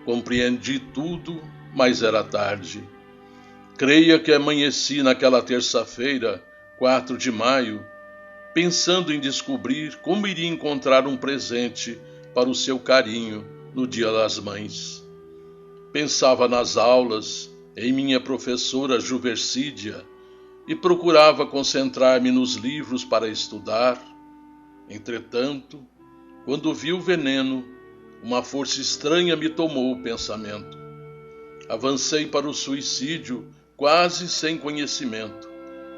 Compreendi tudo, mas era tarde. Creia que amanheci naquela terça-feira, 4 de maio, pensando em descobrir como iria encontrar um presente para o seu carinho no Dia das Mães. Pensava nas aulas, em minha professora Juversídia, e procurava concentrar-me nos livros para estudar. Entretanto, quando vi o veneno, uma força estranha me tomou o pensamento. Avancei para o suicídio quase sem conhecimento,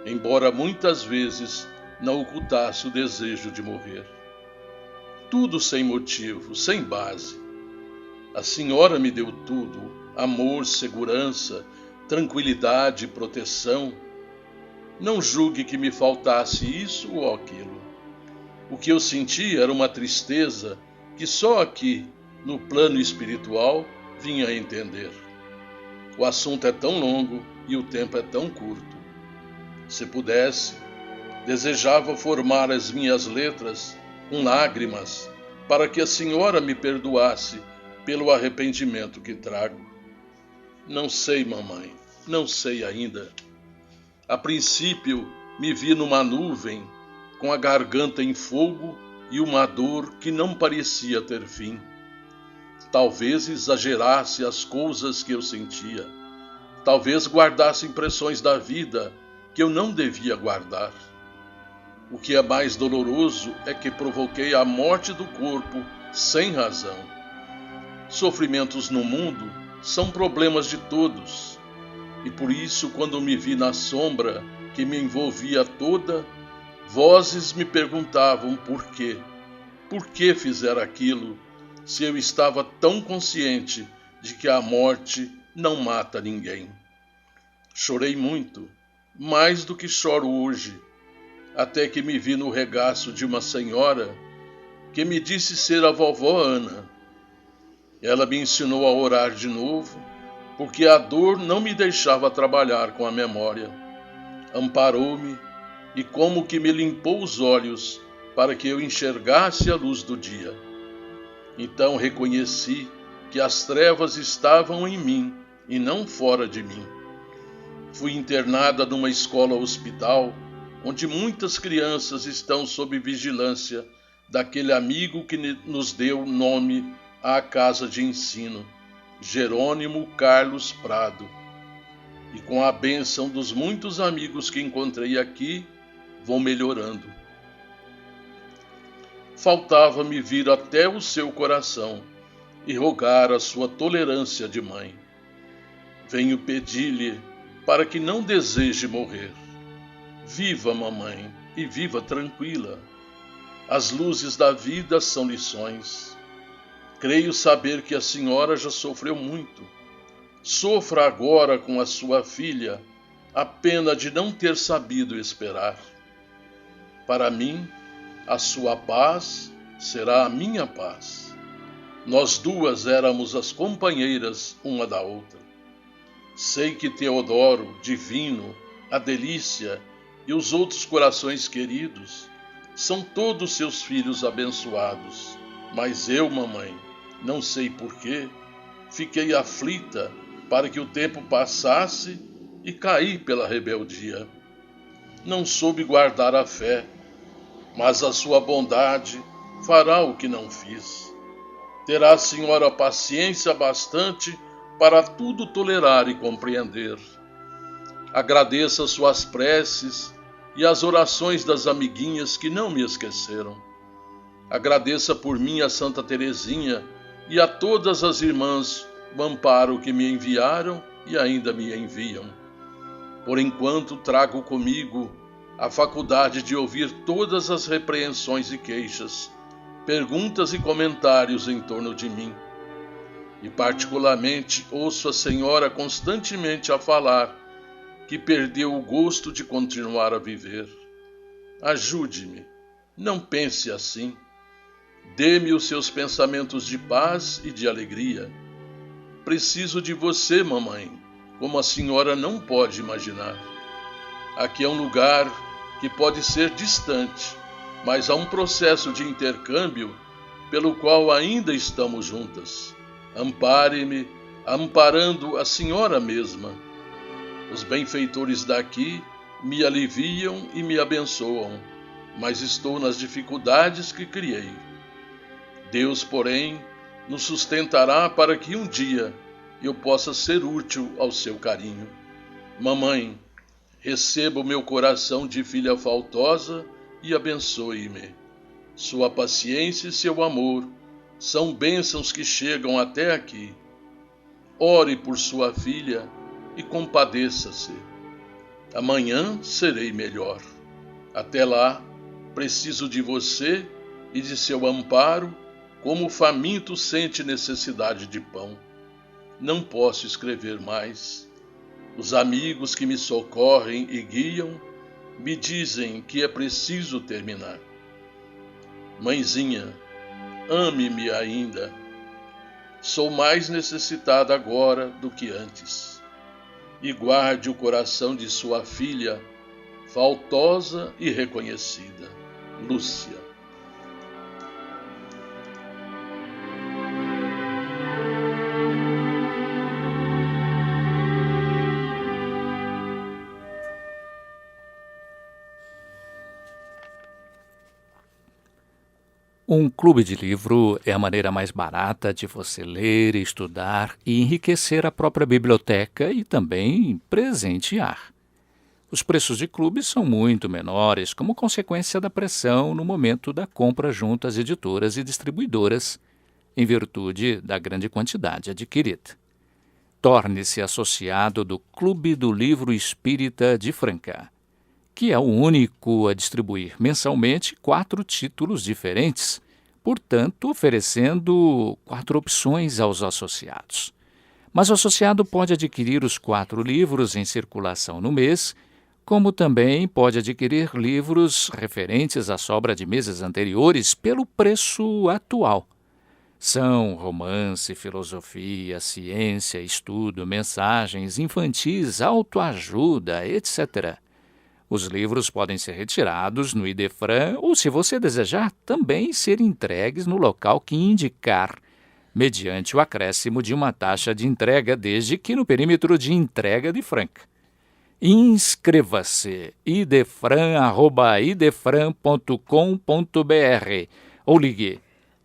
embora muitas vezes não ocultasse o desejo de morrer. Tudo sem motivo, sem base. A senhora me deu tudo: amor, segurança, tranquilidade, proteção. Não julgue que me faltasse isso ou aquilo. O que eu sentia era uma tristeza que só aqui, no plano espiritual, vinha a entender. O assunto é tão longo e o tempo é tão curto. Se pudesse, desejava formar as minhas letras com lágrimas para que a senhora me perdoasse pelo arrependimento que trago. Não sei, mamãe, não sei ainda. A princípio, me vi numa nuvem, com a garganta em fogo e uma dor que não parecia ter fim. Talvez exagerasse as coisas que eu sentia. Talvez guardasse impressões da vida que eu não devia guardar. O que é mais doloroso é que provoquei a morte do corpo sem razão. Sofrimentos no mundo são problemas de todos, e por isso, quando me vi na sombra que me envolvia toda, vozes me perguntavam por quê. Por que fizer aquilo, se eu estava tão consciente de que a morte não mata ninguém? Chorei muito, mais do que choro hoje, até que me vi no regaço de uma senhora que me disse ser a vovó Ana. Ela me ensinou a orar de novo, porque a dor não me deixava trabalhar com a memória. Amparou-me e como que me limpou os olhos para que eu enxergasse a luz do dia. Então reconheci que as trevas estavam em mim e não fora de mim. Fui internada numa escola-hospital, onde muitas crianças estão sob vigilância daquele amigo que nos deu nome à casa de ensino, Jerônimo Carlos Prado. E com a bênção dos muitos amigos que encontrei aqui, vou melhorando. Faltava-me vir até o seu coração e rogar a sua tolerância de mãe. Venho pedir-lhe para que não deseje morrer. Viva, mamãe, e viva tranquila. As luzes da vida são lições. Creio saber que a senhora já sofreu muito. Sofra agora com a sua filha a pena de não ter sabido esperar. Para mim, a sua paz será a minha paz. Nós duas éramos as companheiras uma da outra. Sei que Teodoro, Divino, a Delícia e os outros corações queridos são todos seus filhos abençoados. Mas eu, mamãe, não sei porquê, fiquei aflita para que o tempo passasse e caí pela rebeldia. Não soube guardar a fé, mas a sua bondade fará o que não fiz. Terá a senhora paciência bastante para tudo tolerar e compreender. Agradeça suas preces e as orações das amiguinhas que não me esqueceram. Agradeça por mim a Santa Teresinha e a todas as irmãs o amparo que me enviaram e ainda me enviam. Por enquanto trago comigo a faculdade de ouvir todas as repreensões e queixas, perguntas e comentários em torno de mim. E particularmente ouço a senhora constantemente a falar que perdeu o gosto de continuar a viver. Ajude-me, não pense assim. Dê-me os seus pensamentos de paz e de alegria. Preciso de você, mamãe, como a senhora não pode imaginar. Aqui é um lugar que pode ser distante, mas há um processo de intercâmbio pelo qual ainda estamos juntas. Ampare-me, amparando a senhora mesma. Os benfeitores daqui me aliviam e me abençoam, mas estou nas dificuldades que criei. Deus, porém, nos sustentará para que um dia eu possa ser útil ao seu carinho. Mamãe, receba o meu coração de filha faltosa e abençoe-me. Sua paciência e seu amor são bênçãos que chegam até aqui. Ore por sua filha e compadeça-se. Amanhã serei melhor. Até lá, preciso de você e de seu amparo, como o faminto sente necessidade de pão. Não posso escrever mais. Os amigos que me socorrem e guiam me dizem que é preciso terminar. Mãezinha, ame-me ainda. Sou mais necessitada agora do que antes. E guarde o coração de sua filha, faltosa e reconhecida, Lúcia. Um clube de livro é a maneira mais barata de você ler, estudar e enriquecer a própria biblioteca e também presentear. Os preços de clubes são muito menores como consequência da pressão no momento da compra junto às editoras e distribuidoras, em virtude da grande quantidade adquirida. Torne-se associado do Clube do Livro Espírita de Franca, que é o único a distribuir mensalmente 4 títulos diferentes, portanto oferecendo 4 opções aos associados. Mas o associado pode adquirir os 4 livros em circulação no mês, como também pode adquirir livros referentes à sobra de meses anteriores pelo preço atual. São romance, filosofia, ciência, estudo, mensagens infantis, autoajuda, etc. Os livros podem ser retirados no Idefran ou, se você desejar, também ser entregues no local que indicar, mediante o acréscimo de uma taxa de entrega, desde que no perímetro de entrega de Franca. Inscreva-se idefran@idefran.com.br ou ligue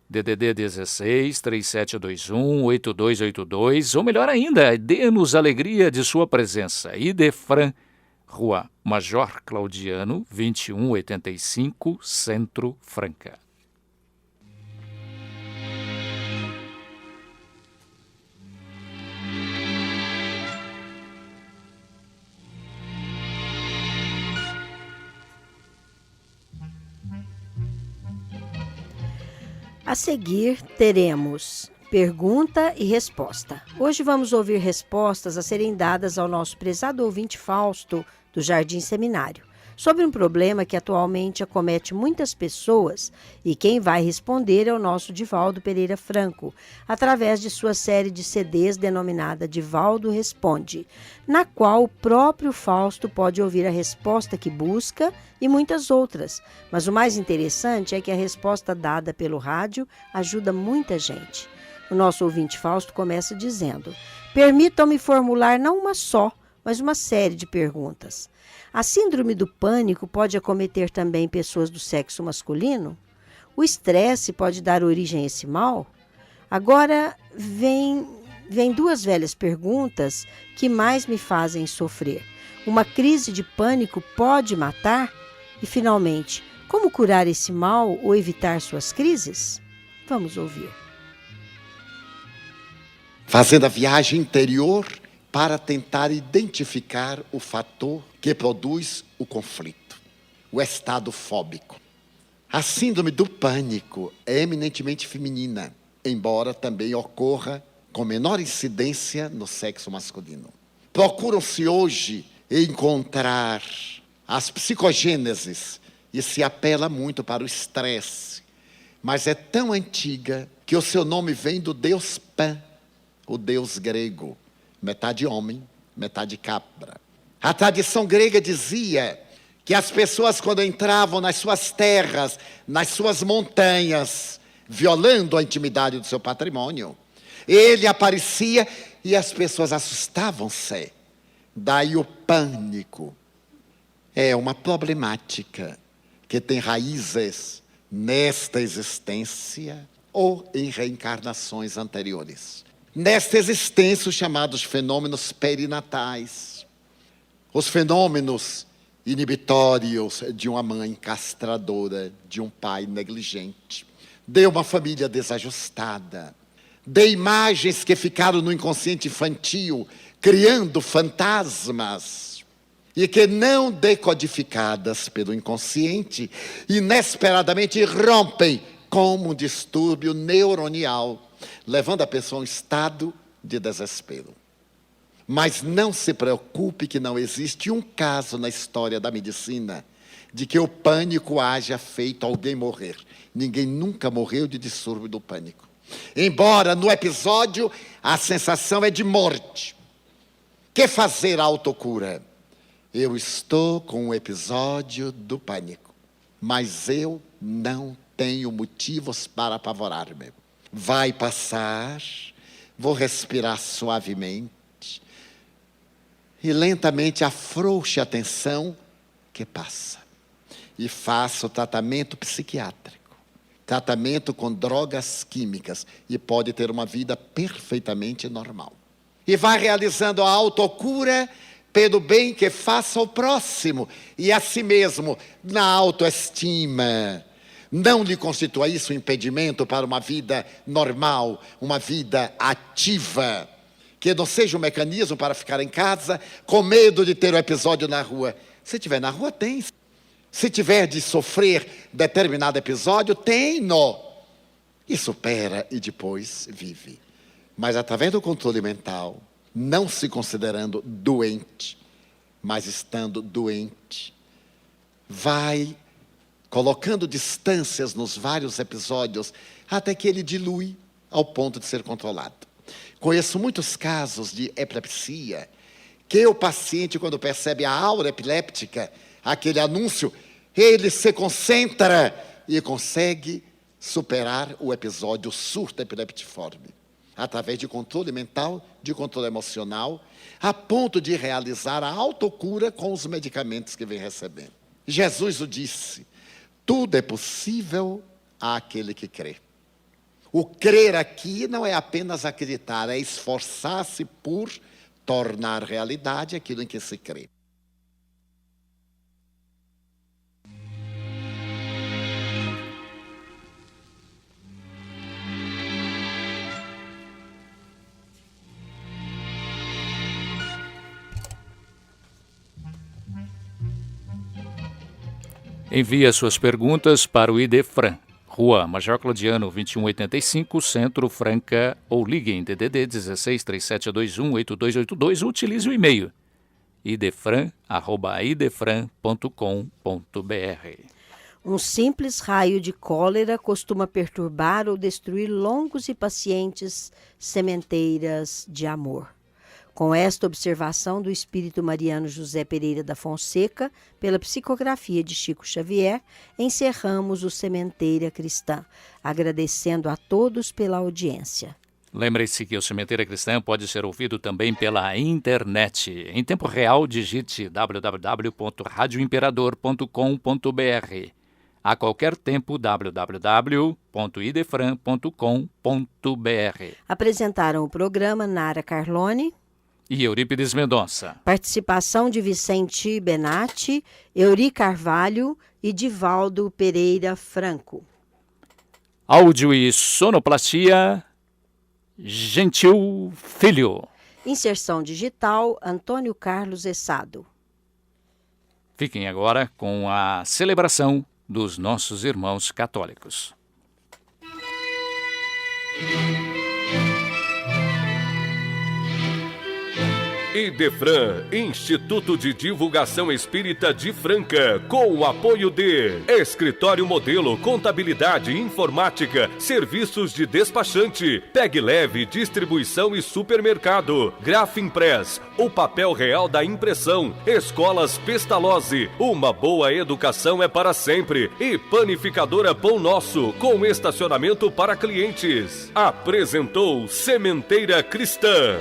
DDD 16 3721 8282 ou, melhor ainda, dê-nos alegria de sua presença. Idefran, Rua Major Claudiano, 2185, Centro, Franca. A seguir, teremos pergunta e resposta. Hoje vamos ouvir respostas a serem dadas ao nosso prezado ouvinte Fausto, do Jardim Seminário, sobre um problema que atualmente acomete muitas pessoas, e quem vai responder é o nosso Divaldo Pereira Franco, através de sua série de CDs denominada Divaldo Responde, na qual o próprio Fausto pode ouvir a resposta que busca e muitas outras, mas o mais interessante é que a resposta dada pelo rádio ajuda muita gente. O nosso ouvinte Fausto começa dizendo: permitam-me formular não uma só, mas uma série de perguntas. A síndrome do pânico pode acometer também pessoas do sexo masculino? O estresse pode dar origem a esse mal? Agora vem duas velhas perguntas que mais me fazem sofrer. Uma crise de pânico pode matar? E, finalmente, como curar esse mal ou evitar suas crises? Vamos ouvir. Fazendo a viagem interior para tentar identificar o fator que produz o conflito, o estado fóbico. A síndrome do pânico é eminentemente feminina, embora também ocorra com menor incidência no sexo masculino. Procuram-se hoje encontrar as psicogêneses e se apela muito para o estresse, mas é tão antiga que o seu nome vem do deus Pan, o deus grego, metade homem, metade cabra. A tradição grega dizia que as pessoas, quando entravam nas suas terras, nas suas montanhas, violando a intimidade do seu patrimônio, ele aparecia e as pessoas assustavam-se. Daí o pânico. É uma problemática que tem raízes nesta existência ou em reencarnações anteriores. Nesta existência, os chamados fenômenos perinatais, os fenômenos inibitórios de uma mãe castradora, de um pai negligente, de uma família desajustada, de imagens que ficaram no inconsciente infantil, criando fantasmas, e que não decodificadas pelo inconsciente, inesperadamente rompem como um distúrbio neuronial, levando a pessoa a um estado de desespero. Mas não se preocupe que não existe um caso na história da medicina de que o pânico haja feito alguém morrer. Ninguém nunca morreu de distúrbio do pânico. Embora no episódio a sensação é de morte. Que fazer a autocura? Eu estou com um episódio do pânico, mas eu não tenho motivos para apavorar-me. Vai passar, vou respirar suavemente e lentamente afrouxe a tensão que passa. E faço tratamento psiquiátrico, tratamento com drogas químicas, e pode ter uma vida perfeitamente normal. E vai realizando a autocura pelo bem que faça ao próximo e a si mesmo, na autoestima. Não lhe constitua isso um impedimento para uma vida normal, uma vida ativa, que não seja um mecanismo para ficar em casa com medo de ter um episódio na rua. Se tiver na rua, tem. Se tiver de sofrer determinado episódio, tem-no. E supera e depois vive. Mas através do controle mental, não se considerando doente, mas estando doente, vai colocando distâncias nos vários episódios, até que ele dilui ao ponto de ser controlado. Conheço muitos casos de epilepsia, que o paciente, quando percebe a aura epiléptica, aquele anúncio, ele se concentra e consegue superar o episódio surto epileptiforme, através de controle mental, de controle emocional, a ponto de realizar a autocura com os medicamentos que vem recebendo. Jesus o disse: tudo é possível àquele que crê. O crer aqui não é apenas acreditar, é esforçar-se por tornar realidade aquilo em que se crê. Envie as suas perguntas para o Idefran, Rua Major Claudiano, 2185, Centro, Franca, ou ligue em DDD 16 3721 8282 ou utilize o e-mail idefran@idefran.com.br. Um simples raio de cólera costuma perturbar ou destruir longos e pacientes sementeiras de amor. Com esta observação do espírito mariano José Pereira da Fonseca, pela psicografia de Chico Xavier, encerramos o Sementeira Cristã, agradecendo a todos pela audiência. Lembre-se que o Sementeira Cristã pode ser ouvido também pela internet. Em tempo real, digite www.radioimperador.com.br. A qualquer tempo, www.idefran.com.br. Apresentaram o programa Nara Carlone E Eurípides Mendonça. Participação de Vicente Benatti, Euri Carvalho e Divaldo Pereira Franco. Áudio e sonoplastia, Gentil Filho. Inserção digital, Antônio Carlos Essado. Fiquem agora com a celebração dos nossos irmãos católicos. Idefran, Instituto de Divulgação Espírita de Franca, com o apoio de Escritório Modelo, Contabilidade e Informática, Serviços de Despachante, Pegue Leve, Distribuição e Supermercado, Grafimpress, o papel real da impressão, Escolas Pestalozzi, uma boa educação é para sempre, e Panificadora Pão Nosso, com estacionamento para clientes. Apresentou Sementeira Cristã.